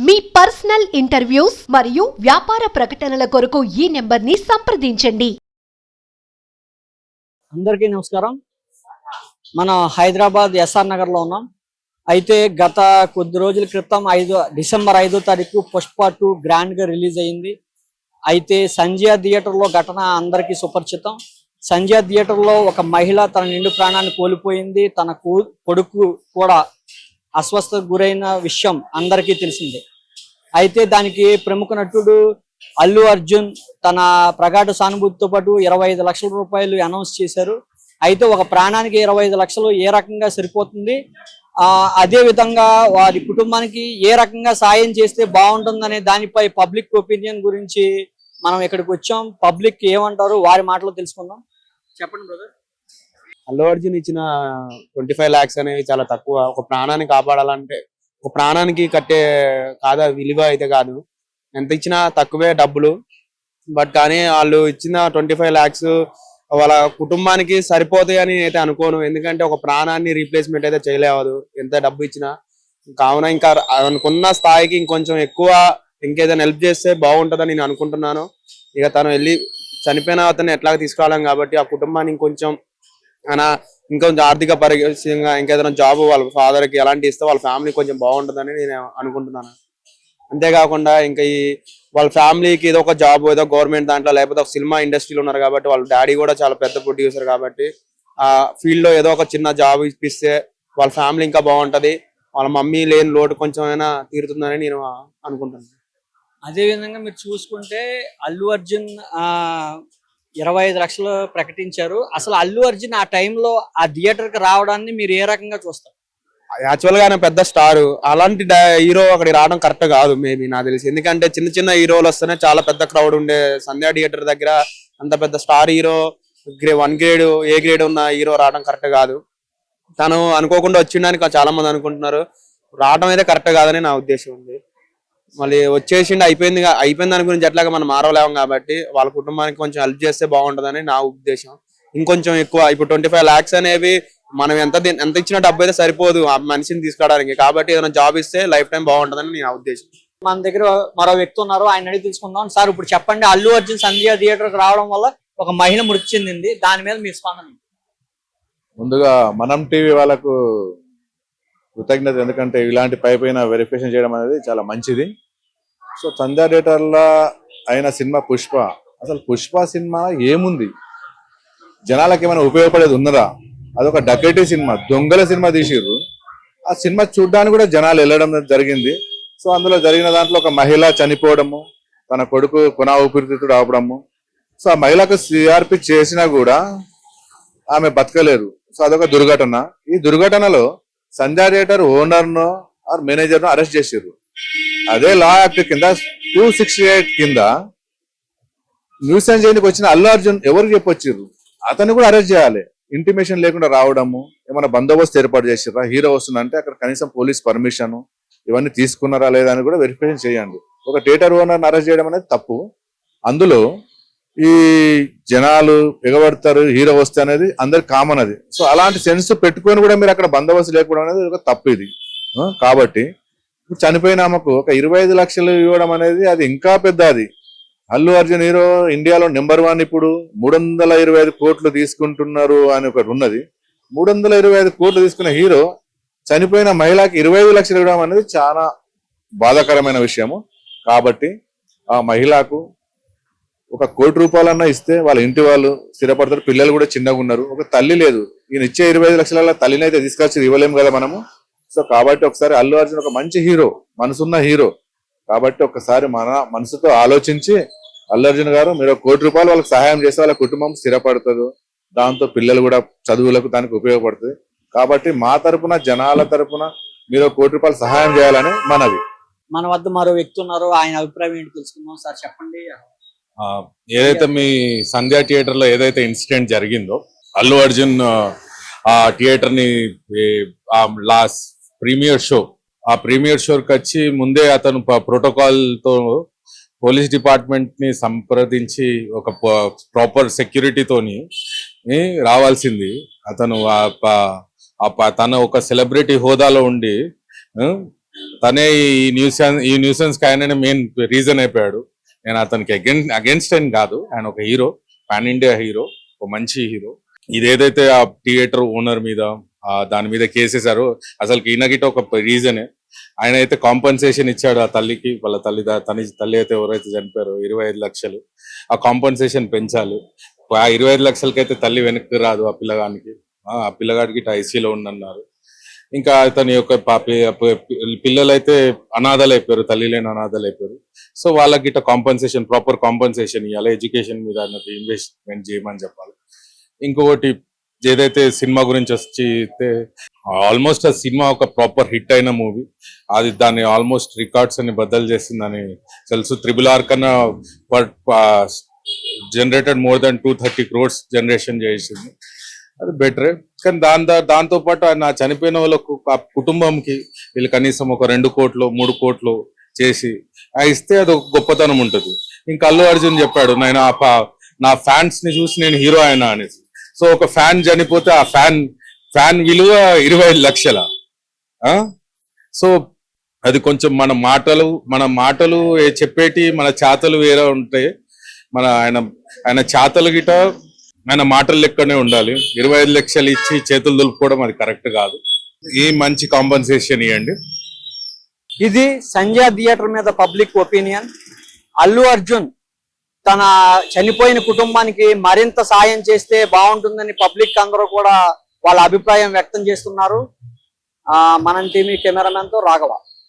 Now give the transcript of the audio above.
మీ personal interviews మరియు వ్యాపార ప్రకటనల కొరకు ఈ నెంబర్ని సంప్రదించండి. అందరికీ నమస్కారం. మన హైదరాబాద్ ఎస్ఆర్ నగర్ లో ఉన్నాం. అయితే గత కొద్ది రోజుల క్రితం డిసెంబర్ 5వ తారీఖు పుష్ప 2 గ్రాండ్ గా రిలీజ్ అయింది. అయితే సంజయ్ థియేటర్ లో ఘటన అందరికీ సుపరిచితం. సంజయ్ థియేటర్ లో ఒక మహిళ తన నిండు ప్రాణాన్ని కోల్పోయింది. తన కొడుకు కూడా అస్వస్థతకు గురైన విషయం అందరికీ తెలిసిందే. అయితే దానికి ప్రముఖ నటుడు అల్లు అర్జున్ తన ప్రగాఢ సానుభూతితో పాటు 25 లక్షల రూపాయలు అనౌన్స్ చేశారు. అయితే ఒక ప్రాణానికి 25 లక్షలు ఏ రకంగా సరిపోతుంది, అదే విధంగా వారి కుటుంబానికి ఏ రకంగా సాయం చేస్తే బాగుంటుందనే దానిపై పబ్లిక్ ఒపీనియన్ గురించి మనం ఇక్కడికి వచ్చాం. పబ్లిక్ ఏమంటారు వారి మాటలో తెలుసుకుందాం. చెప్పండి బ్రదర్. అల్లు అర్జున్ ఇచ్చిన 25 lakhs అనేవి చాలా తక్కువ. ఒక ప్రాణాన్ని కాపాడాలంటే ఒక ప్రాణానికి కట్టే కాదా విలువ అయితే కాదు, ఎంత ఇచ్చినా తక్కువే డబ్బులు. బట్ కానీ వాళ్ళు ఇచ్చిన 25 lakhs వాళ్ళ కుటుంబానికి సరిపోతాయి అని అయితే అనుకోను. ఎందుకంటే ఒక ప్రాణాన్ని రీప్లేస్మెంట్ అయితే చేయలేవదు ఎంత డబ్బు ఇచ్చినా. కావున ఇంకా అనుకున్న స్థాయికి ఇంకొంచెం ఎక్కువ ఇంకేదైనా హెల్ప్ చేస్తే బాగుంటుందని నేను అనుకుంటున్నాను. ఇక తను వెళ్ళి చనిపోయిన అతన్ని ఎట్లాగ తీసుకురావడం కాబట్టి ఆ కుటుంబాన్ని ఇంకొంచెం ఇంకొంచెం ఆర్థిక పరిస్థితిగా ఇంకేదైనా జాబ్ వాళ్ళ ఫాదర్ కి ఎలాంటి ఇస్తే వాళ్ళ ఫ్యామిలీ కొంచెం బాగుంటుందని నేను అనుకుంటున్నాను. అంతేకాకుండా ఇంకా వాళ్ళ ఫ్యామిలీకి ఏదో ఒక జాబ్ ఏదో గవర్నమెంట్ దాంట్లో లేకపోతే ఒక సినిమా ఇండస్ట్రీలో ఉన్నారు కాబట్టి వాళ్ళ డాడీ కూడా చాలా పెద్ద ప్రొడ్యూసర్ కాబట్టి ఆ ఫీల్డ్ లో ఏదో ఒక చిన్న జాబ్ ఇప్పిస్తే వాళ్ళ ఫ్యామిలీ ఇంకా బాగుంటది. వాళ్ళ మమ్మీ లేని లోటు కొంచెం అయినా తీరుతుందని నేను అనుకుంటున్నాను. అదే విధంగా మీరు చూసుకుంటే అల్లు అర్జున్ 25 లక్షలు ప్రకటించారు. అసలు అల్లు అర్జున్ ఆ టైంలో ఆ థియేటర్ కి రావడాన్ని మీరు ఏ రకంగా చూస్తారు? యాక్చువల్ గా ఆయన పెద్ద స్టార్, అలాంటి హీరో అక్కడికి రావడం కరెక్ట్ కాదు మేబీ నాకు తెలిసి. ఎందుకంటే చిన్న చిన్న హీరోలు వస్తేనే చాలా పెద్ద క్రౌడ్ ఉండే సంధ్యా థియేటర్ దగ్గర అంత పెద్ద star hero 1 grade A grade ఉన్న హీరో రావడం కరెక్ట్ కాదు. తను అనుకోకుండా వచ్చిండని చాలా మంది అనుకుంటున్నారు. రావడం అయితే కరెక్ట్ కాదని నా ఉద్దేశం ఉంది. మళ్ళీ వచ్చేసిండి అయిపోయింది దాని గురించి ఎట్లాగా మనం మారవలేము కాబట్టి వాళ్ళ కుటుంబానికి కొంచెం హెల్ప్ చేస్తే బాగుంటుందని నా ఉద్దేశం. ఇంకొంచెం ఎక్కువ ఇప్పుడు 25 lakhs అనేవి మనం ఎంత ఇచ్చిన డబ్బు అయితే సరిపోదు ఆ మనిషిని తీసుకోవడానికి. కాబట్టి ఏదైనా జాబ్ ఇస్తే లైఫ్ టైం బాగుంటుందని నా ఉద్దేశం. మన దగ్గర మరో వ్యక్తి ఉన్నారు, ఆయన అడిగి తెలుసుకుందాం. సార్ ఇప్పుడు చెప్పండి, అల్లు అర్జున్ సంధ్యా థియేటర్ కి రావడం వల్ల ఒక మహిళ మృతి చెందింది, దాని మీద మీ స్పందన? ముందుగా మనం టీవీ వాళ్ళకు కృతజ్ఞత. ఎందుకంటే ఇలాంటి పైన వెరిఫికేషన్ చేయడం అనేది చాలా మంచిది. సో సంధ్యా థియేటర్లో అయిన సినిమా పుష్ప, అసలు పుష్ప సినిమా ఏముంది, జనాలకు ఏమైనా ఉపయోగపడేది ఉన్నదా? అదొక డకెటీ సినిమా, దొంగల సినిమా తీసిర్రు. ఆ సినిమా చూడడానికి కూడా జనాలు వెళ్ళడం జరిగింది. సో అందులో జరిగిన దాంట్లో ఒక మహిళ చనిపోవడము, తన కొడుకు కొన ఊపిరితిత్తుడు ఆపడము. సో ఆ మహిళకు సిఆర్పి చేసినా కూడా ఆమె బతకలేరు. సో అదొక దుర్ఘటన. ఈ దుర్ఘటనలో సంధ్యా థియేటర్ ఓనర్ను ఆర్ మేనేజర్ను అరెస్ట్ చేసిర్రు. అదే లా యాక్ట్ కింద 268 కింద న్యూసెన్స్ చేయడానికి వచ్చిన అల్లు అర్జున్ ఎవరికి చెప్పొచ్చిర్రు, అతన్ని కూడా అరెస్ట్ చేయాలి. ఇంటిమేషన్ లేకుండా రావడము, ఏమైనా బందోబస్తు ఏర్పాటు చేసిర్రా, హీరో వస్తుందంటే అక్కడ కనీసం పోలీస్ పర్మిషన్ ఇవన్నీ తీసుకున్నారా లేదా అని కూడా వెరిఫికేషన్ చేయండి. ఒక థియేటర్ ఓనర్ని అరెస్ట్ చేయడం అనేది తప్పు. అందులో ఈ జనాలు ఎగబడతారు హీరో వస్తే అనేది అందరికి కామన్ అది. సో అలాంటి సెన్స్ పెట్టుకొని కూడా మీరు అక్కడ బందోబస్తు లేకపోవడం అనేది ఒక తప్పు ఇది. కాబట్టి చనిపోయిన ఆమెకు ఒక 25 లక్షలు ఇవ్వడం అనేది అది ఇంకా పెద్ద. అది అల్లు అర్జున్ హీరో ఇండియాలో నెంబర్ 1 ఇప్పుడు 325 కోట్లు తీసుకుంటున్నారు అని ఒకటి ఉన్నది. 325 కోట్లు తీసుకున్న హీరో చనిపోయిన మహిళకి 25 లక్షలు ఇవ్వడం అనేది చాలా బాధాకరమైన విషయము. కాబట్టి ఆ మహిళకు ఒక 1 కోటి రూపాయలన్నా ఇస్తే వాళ్ళ ఇంటి వాళ్ళు స్థిరపడతారు. పిల్లలు కూడా చిన్నగా ఉన్నారు, ఒక తల్లి లేదు. ఈయన ఇచ్చే 25 లక్షల తల్లిని అయితే తీసుకొచ్చి ఇవ్వలేము కదా మనము. సో కాబట్టి ఒకసారి అల్లు అర్జున్ ఒక మంచి హీరో, మనసున్న హీరో కాబట్టి ఒకసారి మన మనసుతో ఆలోచించి అల్లు అర్జున్ గారు మీరు 1 కోటి రూపాయలు వాళ్ళకి సహాయం చేస్తే వాళ్ళ కుటుంబం స్థిరపడుతుంది. దాంతో పిల్లలు కూడా చదువులకు దానికి ఉపయోగపడుతుంది. కాబట్టి మా తరపున జనాల తరపున మీరు 1 కోటి రూపాయలు సహాయం చేయాలని మనవి. మన వద్ద మరో వ్యక్తి ఉన్నారు, ఆయన అభిప్రాయం ఏంటి తెలుసుకుందాం. సార్ చెప్పండి. ఏదైతే మీ సంధ్యా థియేటర్ లో ఏదైతే ఇన్సిడెంట్ జరిగిందో, అల్లు అర్జున్ ఆ థియేటర్ ని లాస్ట్ ప్రీమియర్ షోకి వచ్చి ముందే అతను ప్రోటోకాల్ తో పోలీస్ డిపార్ట్మెంట్ ని సంప్రదించి ఒక ప్రాపర్ సెక్యూరిటీతోని రావాల్సింది. అతను తన ఒక సెలబ్రిటీ హోదాలో ఉండి తనే ఈ న్యూసెన్స్ ఆయననే మెయిన్ రీజన్ అయిపోయాడు. నేను అతనికి అగేన్స్ట్ అని కాదు, ఆయన ఒక హీరో, పాన్ ఇండియా హీరో, ఒక మంచి హీరో. ఇదేదైతే ఆ థియేటర్ ఓనర్ మీద దాని మీద కేసేసారో అసలు ఈయనగిట ఒక రీజనే. ఆయన అయితే కాంపన్సేషన్ ఇచ్చాడు ఆ తల్లికి, వాళ్ళ తల్లి అయితే ఎవరైతే చనిపోయారో 25 లక్షలు. ఆ కాంపన్సేషన్ పెంచాలి. ఆ 25 లక్షలకైతే తల్లి వెనక్కి రాదు ఆ పిల్లగానికి. ఆ పిల్లగాడికి ఐసీలో ఉండన్నారు. ఇంకా అతని యొక్క పిల్లలైతే అనాథలు అయిపోయారు, తల్లి లేని అనాథలు అయిపోయారు. సో వాళ్ళకి ఇట్లా కాంపన్సేషన్, ప్రాపర్ కాంపన్సేషన్ ఇవ్వాలి, ఎడ్యుకేషన్ మీద ఇన్వెస్ట్మెంట్ చేయమని చెప్పాలి. ఇంకొకటి ఏదైతే సినిమా గురించి వస్తే ఆల్మోస్ట్ ఆ సినిమా ఒక ప్రాపర్ హిట్ అయిన మూవీ. అది దాన్ని ఆల్మోస్ట్ రికార్డ్స్ అని బద్దలు చేసిందని తెలుసు. RRR కన్నా generated more than 230 crores generation చేసింది. అది బెటరే. కానీ దాంతో పాటు ఆయన చనిపోయిన వాళ్ళకు ఆ కుటుంబంకి వీళ్ళు కనీసం ఒక 2 కోట్లు 3 కోట్లు చేసి ఇస్తే అది ఒక గొప్పతనం ఉంటుంది. ఇంకా అల్లు అర్జున్ చెప్పాడు, నేను నా ఫ్యాన్స్ ని చూసి నేను హీరో అయినా అనేసి. సో ఒక ఫ్యాన్ చనిపోతే ఆ ఫ్యాన్ విలువ 25 లక్షల. సో అది కొంచెం మన మాటలు చెప్పేటి, మన చేతలు వేరే ఉంటాయి. ఆయన చేతలు గిట ఆయన మాటలు లెక్కనే ఉండాలి. 25 లక్షలు ఇచ్చి చేతులు దులుపుకోవడం అది కరెక్ట్ కాదు. ఈ మంచి కాంపన్సేషన్ ఇవ్వండి. ఇది సంజయ్ థియేటర్ మీద పబ్లిక్ ఒపీనియన్. అల్లు అర్జున్ తన చనిపోయిన కుటుంబానికి మరింత సాయం చేస్తే బాగుంటుందని పబ్లిక్ అందరూ కూడా వాళ్ళ అభిప్రాయం వ్యక్తం చేస్తున్నారు. మనం టీవీ కెమెరామెన్ తో రాఘవ.